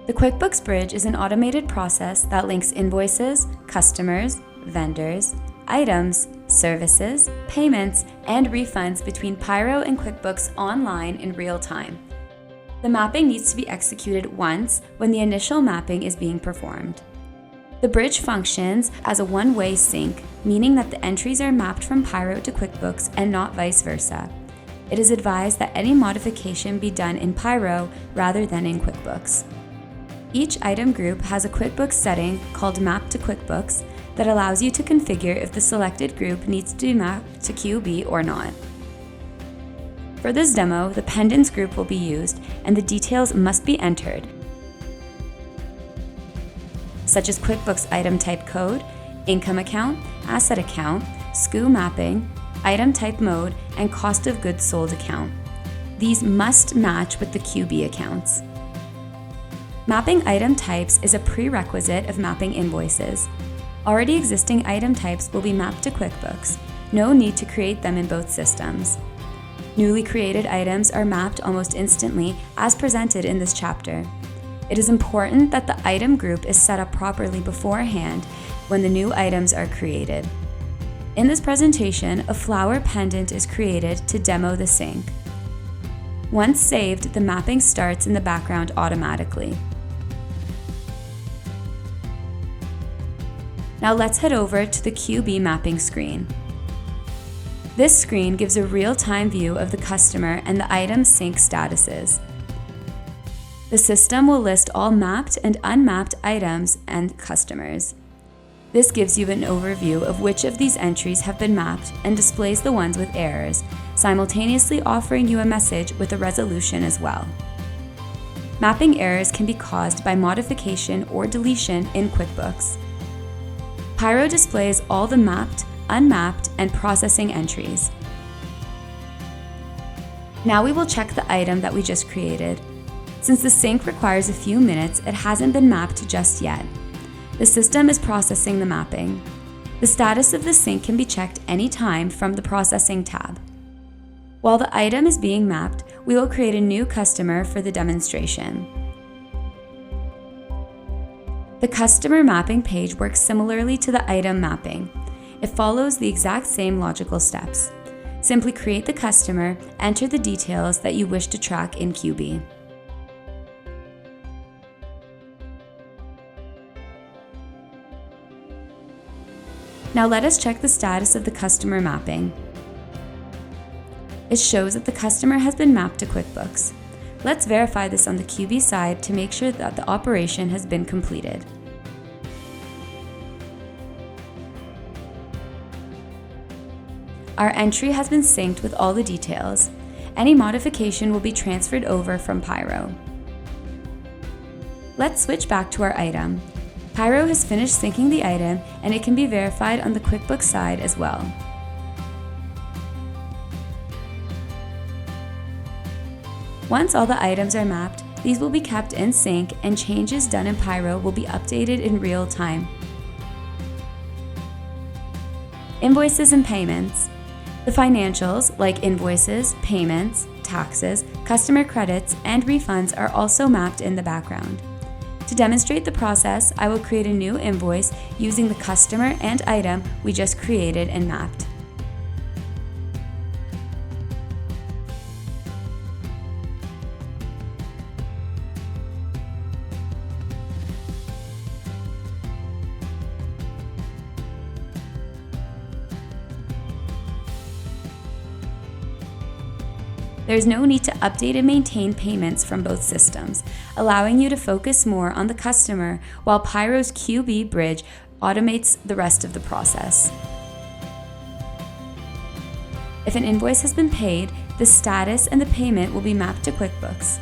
The QuickBooks Bridge is an automated process that links invoices, customers, vendors, items, services, payments, and refunds between PIRO and QuickBooks Online in real time. The mapping needs to be executed once when the initial mapping is being performed. The bridge functions as a one-way sync, meaning that the entries are mapped from PIRO to QuickBooks and not vice versa. It is advised that any modification be done in PIRO rather than in QuickBooks. Each item group has a QuickBooks setting called Map to QuickBooks that allows you to configure if the selected group needs to be mapped to QB or not. For this demo, the pendants group will be used and the details must be entered, such as QuickBooks item type code, income account, asset account, SKU mapping, item type mode, and cost of goods sold account. These must match with the QB accounts. Mapping item types is a prerequisite of mapping invoices. Already existing item types will be mapped to QuickBooks. No need to create them in both systems. Newly created items are mapped almost instantly as presented in this chapter. It is important that the item group is set up properly beforehand when the new items are created. In this presentation, a flower pendant is created to demo the sync. Once saved, the mapping starts in the background automatically. Now let's head over to the QB mapping screen. This screen gives a real-time view of the customer and the item sync statuses. The system will list all mapped and unmapped items and customers. This gives you an overview of which of these entries have been mapped and displays the ones with errors, simultaneously offering you a message with a resolution as well. Mapping errors can be caused by modification or deletion in QuickBooks. PIRO displays all the mapped, unmapped, and processing entries. Now we will check the item that we just created. Since the sync requires a few minutes, it hasn't been mapped just yet. The system is processing the mapping. The status of the sync can be checked anytime from the Processing tab. While the item is being mapped, we will create a new customer for the demonstration. The customer mapping page works similarly to the item mapping. It follows the exact same logical steps. Simply create the customer, enter the details that you wish to track in QB. Now let us check the status of the customer mapping. It shows that the customer has been mapped to QuickBooks. Let's verify this on the QB side to make sure that the operation has been completed. Our entry has been synced with all the details. Any modification will be transferred over from PIRO. Let's switch back to our item. PIRO has finished syncing the item and it can be verified on the QuickBooks side as well. Once all the items are mapped, these will be kept in sync and changes done in PIRO will be updated in real time. Invoices and payments. The financials, like invoices, payments, taxes, customer credits, and refunds are also mapped in the background. To demonstrate the process, I will create a new invoice using the customer and item we just created and mapped. There is no need to update and maintain payments from both systems, allowing you to focus more on the customer while PIRO's QB Bridge automates the rest of the process. If an invoice has been paid, the status and the payment will be mapped to QuickBooks.